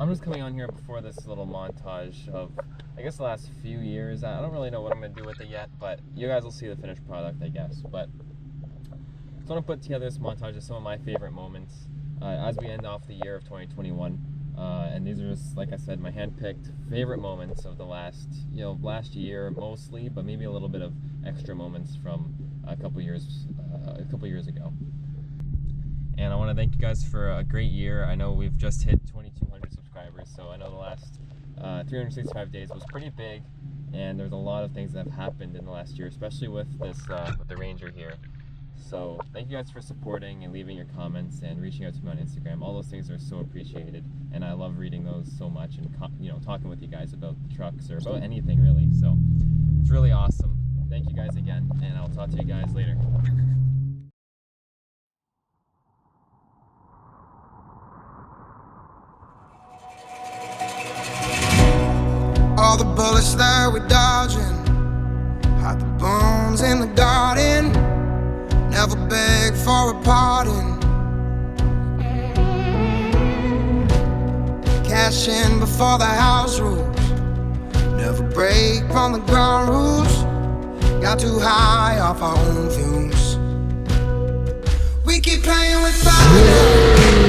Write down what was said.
I'm just coming on here before this little montage of, I guess, the last few years. I don't really know what I'm going to do with it yet, but you guys will see the finished product, I guess. But I want to put together this montage of some of my favorite moments as we end off the year of 2021. And these are just, like I said, my hand-picked favorite moments of the last year mostly, but maybe a little bit of extra moments from a couple years ago. And I want to thank you guys for a great year. I know we've just hit 2,200 subscribers, so I know the last 365 days was pretty big, and there's a lot of things that have happened in the last year, especially with this with the Ranger here. So thank you guys for supporting and leaving your comments and reaching out to me on Instagram. All those things are so appreciated, and I love reading those so much and talking with you guys about the trucks or about anything really. So it's really awesome. Thank you guys again, and I'll talk to you guys later. All the bullets that we're dodging, hide the bones in the garden, never beg for a pardon. Cash in before the house rules, never break on the ground rules. Got too high off our own fumes. We keep playing with fire.